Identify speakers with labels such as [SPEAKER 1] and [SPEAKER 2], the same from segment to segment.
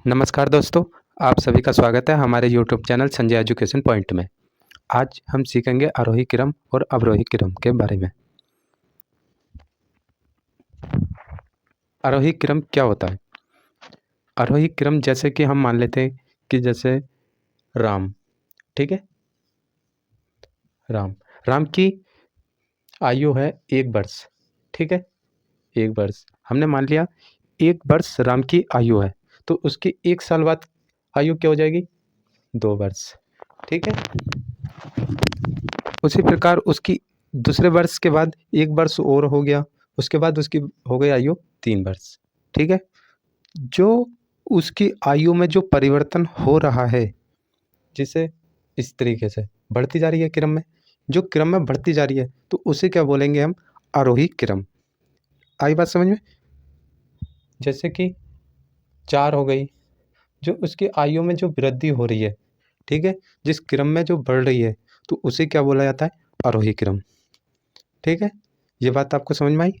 [SPEAKER 1] नमस्कार दोस्तों, आप सभी का स्वागत है हमारे YouTube channel Sanjay education point में। आज हम सीखेंगे आरोही क्रम और अवरोही क्रम के बारे में। आरोही क्रम क्या होता है? आरोही क्रम जैसे कि हम मान लेते हैं कि जैसे राम, ठीक है। राम राम की आयु है 1 वर्ष, ठीक है। 1 वर्ष हमने मान लिया, 1 वर्ष राम की आयु है, तो उसकी 1 साल बाद आयु क्या हो जाएगी? 2 वर्ष, ठीक है। उसी प्रकार उसकी दूसरे वर्ष के बाद 1 वर्ष और हो गया, उसके बाद उसकी हो गई आयु 3 वर्ष, ठीक है। जो उसकी आयु में जो परिवर्तन हो रहा है, जिसे इस तरीके से बढ़ती जा रही है क्रम में, जो क्रम में बढ़ती जा रही है, तो उसे क्या बोलेंगे हम? आरोही क्रम। आई बात समझ में? जैसे कि 4 हो गई, जो उसकी आयु में जो वृद्धि हो रही है, ठीक है, जिस क्रम में जो बढ़ रही है, तो उसे क्या बोला जाता है? आरोही क्रम, ठीक है। ये बात आपको समझ में आई?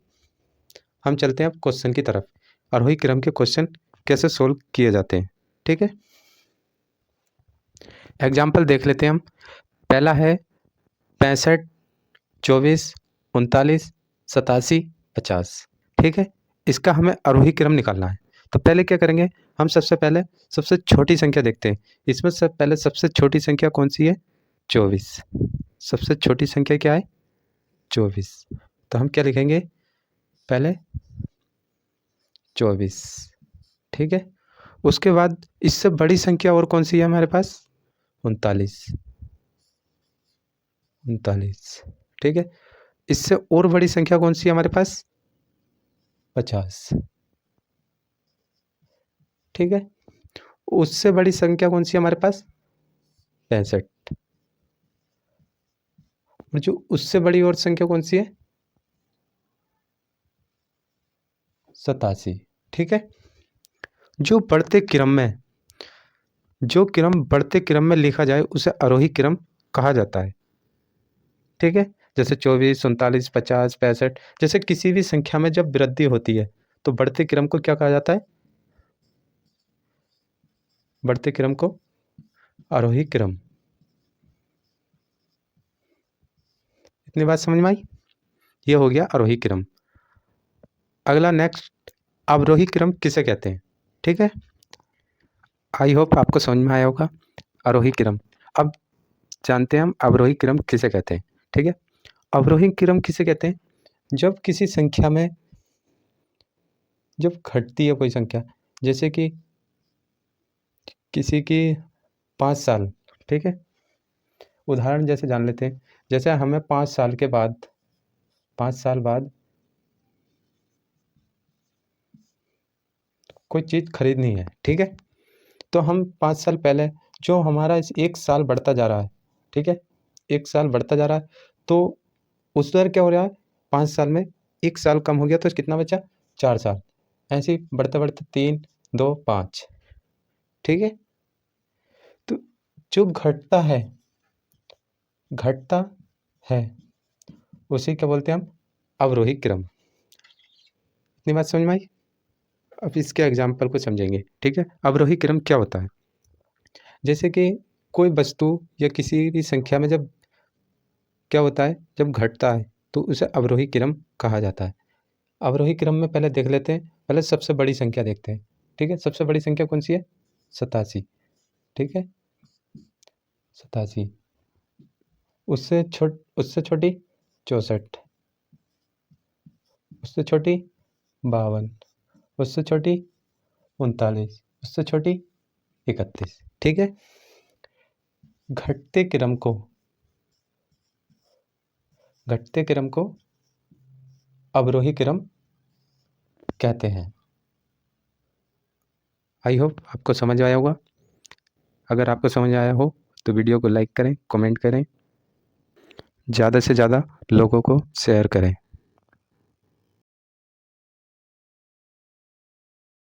[SPEAKER 1] हम चलते हैं अब क्वेश्चन की तरफ। आरोही क्रम के क्वेश्चन कैसे सोल्व किए जाते हैं, ठीक है। एग्जाम्पल देख लेते हैं हम। पहला है 65, 24, 39, 87, 50, ठीक है। इसका हमें आरोही क्रम निकालना है। तो पहले क्या करेंगे हम? सबसे पहले सबसे छोटी संख्या देखते हैं। इसमें से पहले सबसे छोटी संख्या कौन सी है? 24। सबसे छोटी संख्या क्या है? 24। तो हम क्या लिखेंगे? पहले 24, ठीक है। उसके बाद इससे बड़ी संख्या और कौन सी है हमारे पास? 39, 39, ठीक है। इससे और बड़ी संख्या कौन सी है हमारे पास? 50, ठीक है। उससे बड़ी संख्या कौन सी है हमारे पास? 65। और जो उससे बड़ी और संख्या कौन सी है? 87, ठीक है। जो बढ़ते क्रम में, जो क्रम बढ़ते क्रम में लिखा जाए उसे आरोही क्रम कहा जाता है, ठीक है। जैसे 24, 39, 50, 65, जैसे किसी भी संख्या में जब वृद्धि होती है तो बढ़ते क्रम को क्या कहा जाता है? बढ़ते क्रम को आरोही क्रम। इतनी बात समझ में आई? ये हो गया आरोही क्रम। अगला नेक्स्ट, अवरोही क्रम किसे कहते हैं, ठीक है। आई होप आपको समझ में आया होगा आरोही क्रम। अब जानते हैं हम अवरोही क्रम किसे कहते हैं, ठीक है। अवरोही क्रम किसे कहते हैं? जब किसी संख्या में जब घटती है कोई संख्या, जैसे कि किसी की 5 साल, ठीक है। उदाहरण जैसे जान लेते हैं। जैसे हमें 5 साल के बाद, 5 साल बाद कोई चीज़ खरीदनी है, ठीक है। तो हम 5 साल पहले, जो हमारा इस 1 साल बढ़ता जा रहा है, ठीक है, 1 साल बढ़ता जा रहा है, तो उस दर क्या हो रहा है? 5 साल में 1 साल कम हो गया तो कितना बचा? 4 साल। ऐसे ही बढ़ते बढ़ते 3, 2, 5, ठीक है। तो जो घटता है, घटता है, उसे क्या बोलते हैं हम? अवरोही क्रम। इतनी बात समझ में आई? अब इसके एग्जाम्पल को समझेंगे, ठीक है। अवरोही क्रम क्या होता है? जैसे कि कोई वस्तु या किसी भी संख्या में जब क्या होता है, जब घटता है, तो उसे अवरोही क्रम कहा जाता है। अवरोही क्रम में पहले देख लेते हैं, पहले सबसे बड़ी संख्या देखते हैं, ठीक है। सबसे बड़ी संख्या कौन सी है? 87, ठीक है। 87। उससे छोटी 64, उससे छोटी 52, उससे छोटी 39, उससे छोटी 31, ठीक है। घटते क्रम को, घटते क्रम को अवरोही क्रम कहते हैं। आई होप आपको समझ आया होगा। अगर आपको समझ आया हो तो वीडियो को लाइक करें, कमेंट करें, ज़्यादा से ज़्यादा लोगों को शेयर करें।